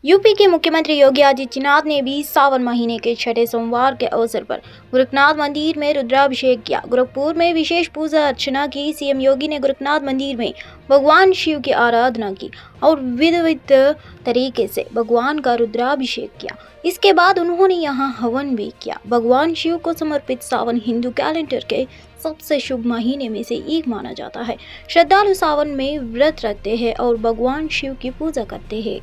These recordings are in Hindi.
यूपी के मुख्यमंत्री योगी आदित्यनाथ ने भी सावन महीने के छठे सोमवार के अवसर पर गोरखनाथ मंदिर में रुद्राभिषेक किया। गोरखपुर में विशेष पूजा अर्चना की। सीएम योगी ने गोरखनाथ मंदिर में भगवान शिव की आराधना की और विधिवत तरीके से भगवान का रुद्राभिषेक किया। इसके बाद उन्होंने यहां हवन भी किया। भगवान शिव को समर्पित सावन हिंदू कैलेंडर के सबसे शुभ महीने में से एक माना जाता है। श्रद्धालु सावन में व्रत रखते हैं और भगवान शिव की पूजा करते हैं।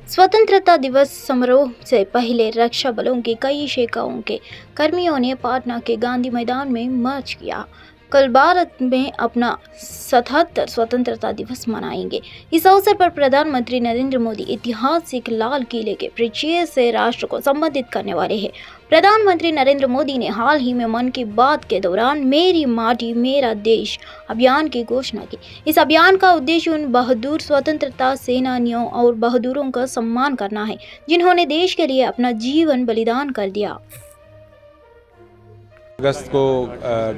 स्वतंत्रता दिवस समारोह से पहले रक्षा बलों के कई शाखाओं के कर्मियों ने पटना के गांधी मैदान में मार्च किया। कल भारत में अपना 77 स्वतंत्रता दिवस मनाएंगे। इस अवसर पर प्रधानमंत्री नरेंद्र मोदी ऐतिहासिक लाल किले के परिचय से राष्ट्र को संबोधित करने वाले हैं। प्रधानमंत्री नरेंद्र मोदी ने हाल ही में मन की बात के दौरान मेरी माटी मेरा देश अभियान की घोषणा की। इस अभियान का उद्देश्य उन बहादुर स्वतंत्रता सेनानियों और बहादुरों का सम्मान करना है जिन्होंने देश के लिए अपना जीवन बलिदान कर दिया। अगस्त को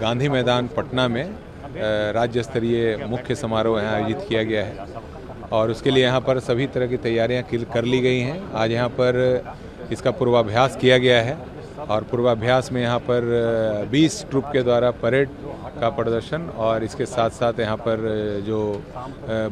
गांधी मैदान पटना में राज्य स्तरीय मुख्य समारोह यहाँ आयोजित किया गया है और उसके लिए यहाँ पर सभी तरह की तैयारियाँ कर ली गई हैं। आज यहाँ पर इसका पूर्वाभ्यास किया गया है और पूर्वाभ्यास में यहाँ पर 20 ट्रुप के द्वारा परेड का प्रदर्शन और इसके साथ साथ यहाँ पर जो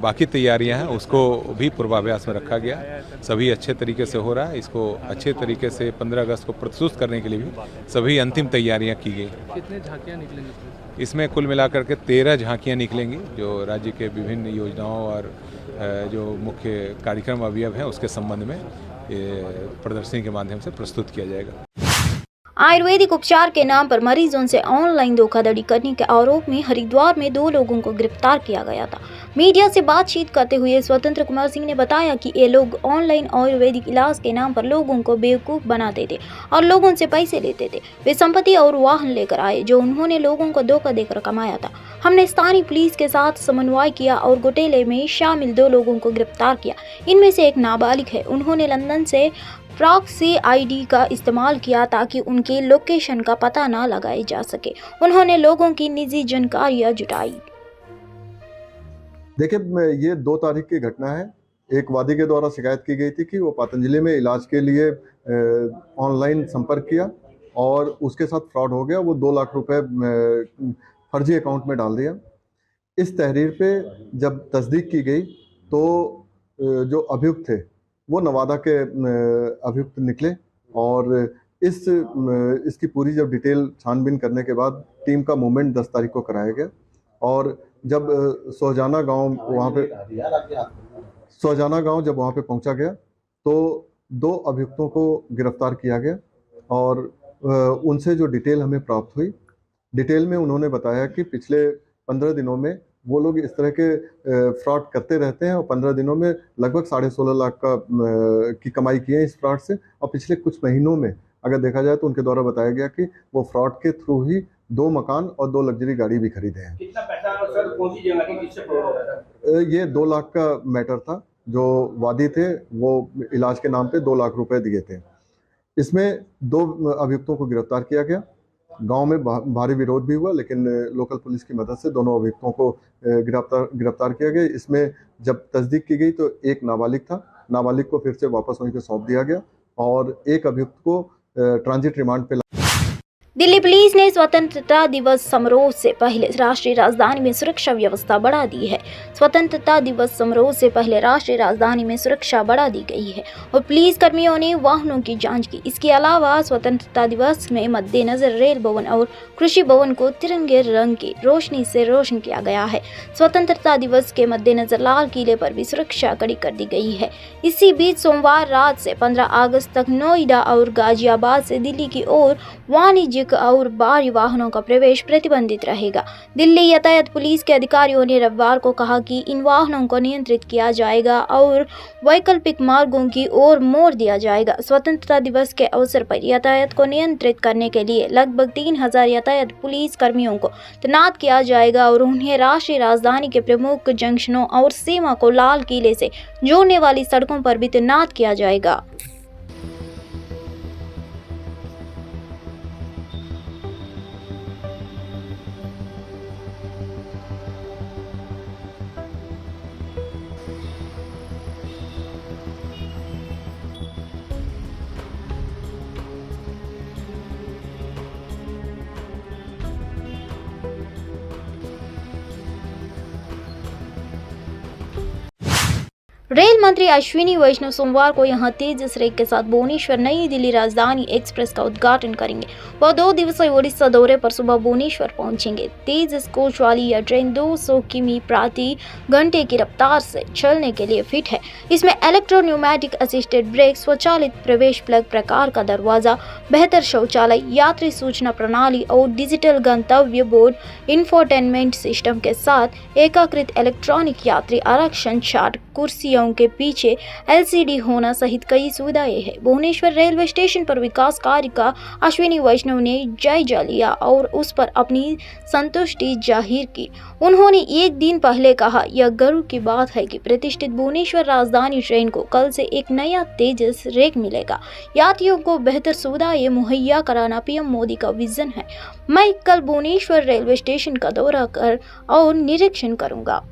बाकी तैयारियां हैं उसको भी पूर्वाभ्यास में रखा गया। सभी अच्छे तरीके से हो रहा है। इसको अच्छे तरीके से 15 अगस्त को प्रस्तुत करने के लिए भी सभी अंतिम तैयारियां की गई। कितने झांकियां निकलेंगी? इसमें कुल मिलाकर के 13 झांकियां निकलेंगी जो राज्य के विभिन्न योजनाओं और जो मुख्य कार्यक्रम अवयव हैं उसके संबंध में प्रदर्शनी के माध्यम से प्रस्तुत किया जाएगा। आयुर्वेदिक उपचार के नाम पर मरीजों से ऑनलाइन धोखाधड़ी करने के आरोप में हरिद्वार में 2 लोगों को गिरफ्तार किया गया था। मीडिया से बातचीत करते हुए स्वतंत्र कुमार सिंह ने बताया कि ये लोग ऑनलाइन आयुर्वेदिक इलाज के नाम पर लोगों को बेवकूफ बनाते थे और लोगों से पैसे लेते थे। वे संपत्ति और वाहन लेकर आए जो उन्होंने लोगों को धोखा देकर कमाया था। हमने स्थानीय पुलिस के साथ समन्वय किया और घोटाले में शामिल 2 लोगों को गिरफ्तार किया। इनमें से एक नाबालिग है। उन्होंने लंदन से प्रॉक्सी आईडी का इस्तेमाल किया ताकि उनके लोकेशन का पता न लगाया जा सके। उन्होंने लोगों की निजी जानकारियां जुटाई। देखिए, ये 2 तारीख की घटना है। एक वादी के द्वारा शिकायत की गई थी कि वो पतंजलि में इलाज के लिए ऑनलाइन संपर्क किया और उसके साथ फ्रॉड हो गया। वो 2 लाख रुपए फर्जी अकाउंट में डाल दिया। इस तहरीर पे जब तस्दीक की गई तो जो अभियुक्त थे वो नवादा के अभियुक्त निकले और इसकी पूरी जब डिटेल छानबीन करने के बाद टीम का मूवमेंट 10 तारीख को कराया गया और जब सोहजाना गांव जब वहाँ पे पहुंचा गया तो 2 अभियुक्तों को गिरफ्तार किया गया और उनसे जो डिटेल हमें प्राप्त हुई, डिटेल में उन्होंने बताया कि पिछले 15 दिनों में वो लोग इस तरह के फ्रॉड करते रहते हैं और 15 दिनों में लगभग 16.5 लाख की कमाई की है इस फ्रॉड से। और पिछले कुछ महीनों में अगर देखा जाए तो उनके द्वारा बताया गया कि वो फ्रॉड के थ्रू ही 2 मकान और 2 लग्जरी गाड़ी भी खरीदे हैं। कितना पैसा और सर कौन सी जगह की किससे फ्रॉड हो रहा था? ये 2 लाख का मैटर था। जो वादी थे वो इलाज के नाम पे 2 लाख रुपए दिए थे। इसमें 2 अभियुक्तों को गिरफ्तार किया गया। गांव में भारी विरोध भी हुआ लेकिन लोकल पुलिस की मदद से दोनों अभियुक्तों को गिरफ्तार किया गया। इसमें जब तस्दीक की गई तो एक नाबालिग था। नाबालिग को फिर से वापस वहीं पे सौंप दिया गया और एक अभियुक्त को ट्रांजिट रिमांड पे दिल्ली पुलिस ने स्वतंत्रता दिवस समारोह से पहले राष्ट्रीय राजधानी में सुरक्षा व्यवस्था बढ़ा दी है। स्वतंत्रता दिवस समारोह से पहले राष्ट्रीय राजधानी में सुरक्षा बढ़ा दी गई है और पुलिस कर्मियों ने वाहनों की जांच की। इसके अलावा स्वतंत्रता दिवस में मद्देनजर रेल भवन और कृषि भवन को तिरंगे रंग की रोशनी से रोशन किया गया है। स्वतंत्रता दिवस के मद्देनजर लाल किले पर भी सुरक्षा कड़ी कर दी गई है। इसी बीच सोमवार रात से 15 अगस्त तक नोएडा और गाजियाबाद से दिल्ली की ओर वाणिज्यिक बाइक और भारी वाहनों का प्रवेश प्रतिबंधित रहेगा। दिल्ली यातायात पुलिस के अधिकारियों ने रविवार को कहा कि इन वाहनों को नियंत्रित किया जाएगा और वैकल्पिक मार्गों की ओर मोड़ दिया जाएगा। स्वतंत्रता दिवस के अवसर पर यातायात को नियंत्रित करने के लिए लगभग 3000 यातायात पुलिस कर्मियों को तैनात किया जाएगा और उन्हें राष्ट्रीय राजधानी के प्रमुख जंक्शनों और सीमा को लाल किले से जोड़ने वाली सड़कों पर भी तैनात किया जाएगा। रेल मंत्री अश्विनी वैष्णव सोमवार को यहां तेजस रेक के साथ भुवनेश्वर नई दिल्ली राजधानी एक्सप्रेस का उद्घाटन करेंगे। वह 2 दिवसीय ओडिशा दौरे पर सुबह भुवनेश्वर पहुंचेंगे। तेजस कोच वाली यह ट्रेन 200 किमी प्रति घंटे की रफ्तार से चलने के लिए फिट है। इसमें इलेक्ट्रोन्यूमेटिक असिस्टेड ब्रेक, स्वचालित प्रवेश प्लग प्रकार का दरवाजा, बेहतर शौचालय, यात्री सूचना प्रणाली और डिजिटल गंतव्य बोर्ड इंफोटेनमेंट सिस्टम के साथ एकीकृत इलेक्ट्रॉनिक यात्री आरक्षण चार्ट, कुर्सियों के पीछे एलसीडी होना सहित कई सुविधाएं हैं। भुवनेश्वर रेलवे स्टेशन पर विकास कार्य का अश्विनी वैष्णव ने जायजा लिया और उस पर अपनी संतुष्टि जाहिर की। उन्होंने एक दिन पहले कहा, यह गर्व की बात है कि प्रतिष्ठित भुवनेश्वर राजधानी ट्रेन को कल से एक नया तेजस रेक मिलेगा। यात्रियों को बेहतर सुविधाएं मुहैया कराना पीएम मोदी का विजन है। मैं कल भुवनेश्वर रेलवे स्टेशन का दौरा कर और निरीक्षण करूंगा।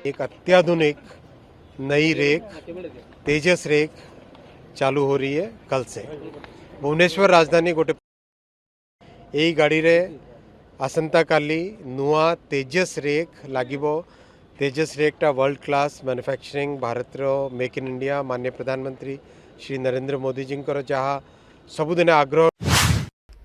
एक अत्याधुनिक नई रेक तेजस रेक चालू हो रही है कल से भुवनेश्वर राजधानी गोटे यही गाड़ी रे आसंता काली नुआ तेजस रेक लागिबो। तेजस रेकटा वर्ल्ड क्लास मैन्युफैक्चरिंग भारत रो मेक इन इंडिया माननीय प्रधानमंत्री श्री नरेंद्र मोदी जी जहाँ सबुदिन आग्रह।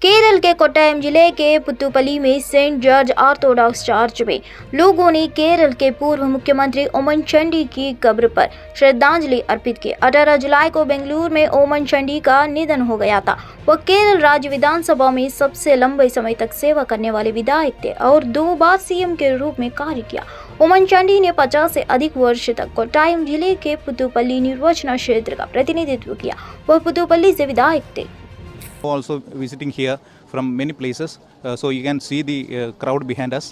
केरल के कोट्टयम जिले के पुत्तुपल्ली में सेंट जॉर्ज ऑर्थोडॉक्स चर्च में लोगों ने केरल के पूर्व मुख्यमंत्री ओमन चांडी की कब्र पर श्रद्धांजलि अर्पित की। 18 जुलाई को बेंगलुरु में ओमन चांडी का निधन हो गया था। वह केरल राज्य विधानसभा में सबसे लंबे समय तक सेवा करने वाले विधायक थे और 2 बार सीएम के रूप में कार्य किया। ओमन चांडी ने 50 से अधिक वर्ष तक कोट्टयम जिले के पुत्तुपल्ली निर्वाचन क्षेत्र का प्रतिनिधित्व किया। वह पुत्तुपल्ली से विधायक थे। Also visiting here from many places, so you can see the crowd behind us.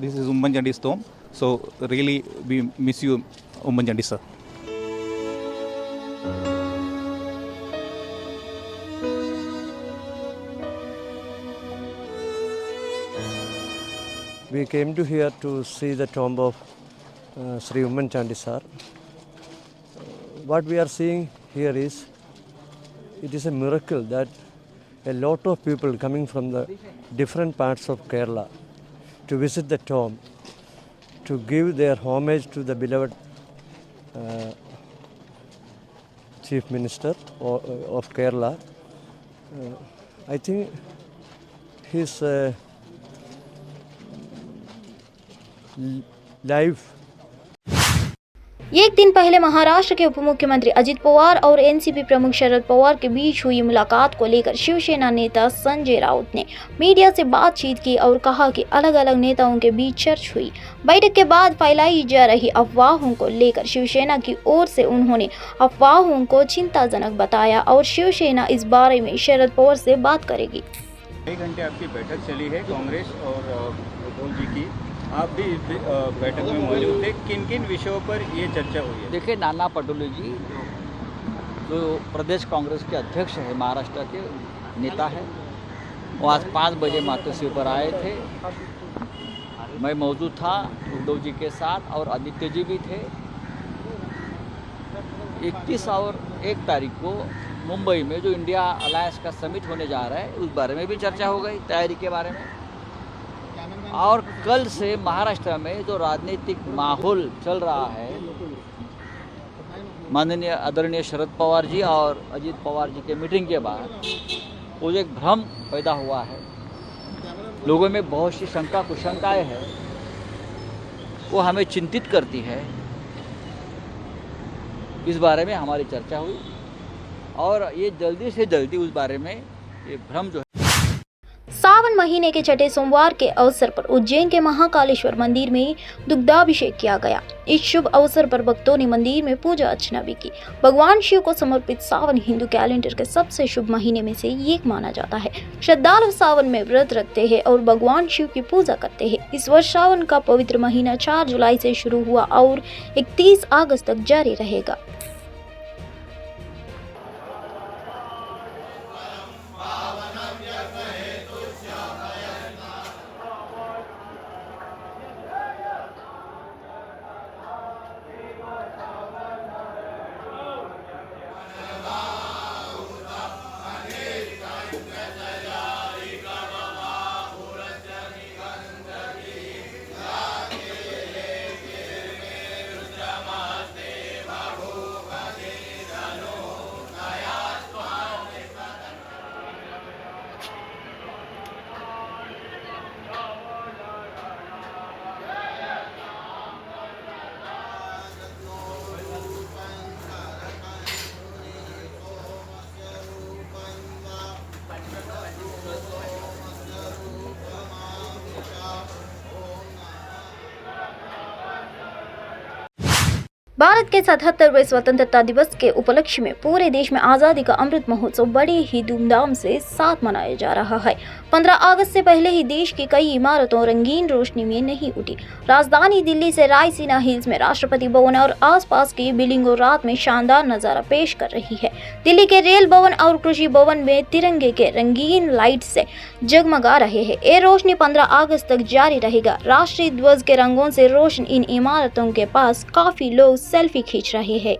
This is Oommen Chandy's tomb, so really we miss you, Oommen Chandy sir. We came to here to see the tomb of Sri Oommen Chandy sir. What we are seeing here is, it is a miracle that a lot of people coming from the different parts of Kerala to visit the tomb, to give their homage to the beloved Chief Minister of Kerala. I think his life. एक दिन पहले महाराष्ट्र के उप मुख्यमंत्री अजित पवार और एनसीपी प्रमुख शरद पवार के बीच हुई मुलाकात को लेकर शिवसेना नेता संजय राउत ने मीडिया से बातचीत की और कहा कि अलग अलग नेताओं के बीच चर्चा हुई। बैठक के बाद फैलाई जा रही अफवाहों को लेकर शिवसेना की ओर से उन्होंने अफवाहों को चिंताजनक बताया और शिवसेना इस बारे में शरद पवार से बात करेगी। कई घंटे आपकी बैठक चली है कांग्रेस और उद्धव जी की, आप भी इस बैठक में मौजूद थे। किन किन विषयों पर ये चर्चा हुई है? देखिए, नाना पटोले जी जो प्रदेश कांग्रेस के अध्यक्ष है, महाराष्ट्र के नेता है, वो आज 5 बजे मातोश्री पर आए थे। मैं मौजूद था उद्धव जी के साथ और आदित्य जी भी थे। 31 और 1 तारीख को मुंबई में जो इंडिया अलायंस का समिट होने जा रहा है उस बारे में भी चर्चा हो गई, तैयारी के बारे में। और कल से महाराष्ट्र में जो राजनीतिक माहौल चल रहा है, माननीय आदरणीय शरद पवार जी और अजित पवार जी के मीटिंग के बाद वो एक भ्रम पैदा हुआ है, लोगों में बहुत सी शंका कुशंकाएं हैं, वो हमें चिंतित करती है। इस बारे में हमारी चर्चा हुई और ये जल्दी से जल्दी उस बारे में ये भ्रम जो है। सावन महीने के छठे सोमवार के अवसर पर उज्जैन के महाकालेश्वर मंदिर में दुग्धाभिषेक किया गया। इस शुभ अवसर पर भक्तों ने मंदिर में पूजा अर्चना भी की। भगवान शिव को समर्पित सावन हिंदू कैलेंडर के सबसे शुभ महीने में से एक माना जाता है। श्रद्धालु सावन में व्रत रखते हैं और भगवान शिव की पूजा करते हैं। इस वर्ष सावन का पवित्र महीना 4 जुलाई से शुरू हुआ और 31 अगस्त तक जारी रहेगा। भारत के 77वें स्वतंत्रता दिवस के उपलक्ष्य में पूरे देश में आज़ादी का अमृत महोत्सव बड़े ही धूमधाम से साथ मनाया जा रहा है। 15 अगस्त से पहले ही देश की कई इमारतों रंगीन रोशनी में नहीं उठी। राजधानी दिल्ली से रायसीना हिल्स में राष्ट्रपति भवन और आसपास की बिल्डिंगों रात में शानदार नजारा पेश कर रही है। दिल्ली के रेल भवन और कृषि भवन में तिरंगे के रंगीन लाइट से जगमगा रहे हैं। ये रोशनी 15 अगस्त तक जारी रहेगा। राष्ट्रीय ध्वज के रंगों से रोशन इन इमारतों के पास काफी लोग सेल्फी खींच रहे हैं।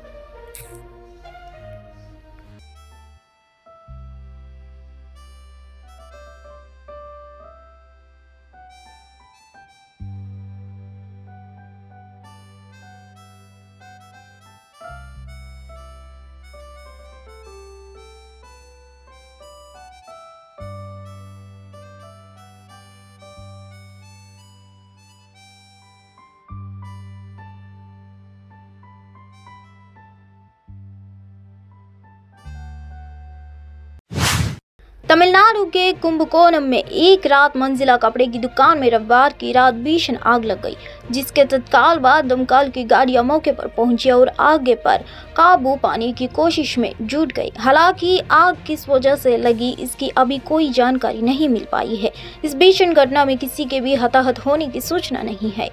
तमिलनाडु के कुंभकोणम में एक रात मंजिला कपड़े की दुकान में रविवार की रात भीषण आग लग गई, जिसके तत्काल बाद दमकल की गाड़ियां मौके पर पहुंची और आग पर काबू पाने की कोशिश में जुट गई। हालांकि आग किस वजह से लगी इसकी अभी कोई जानकारी नहीं मिल पाई है। इस भीषण घटना में किसी के भी हताहत होने की सूचना नहीं है।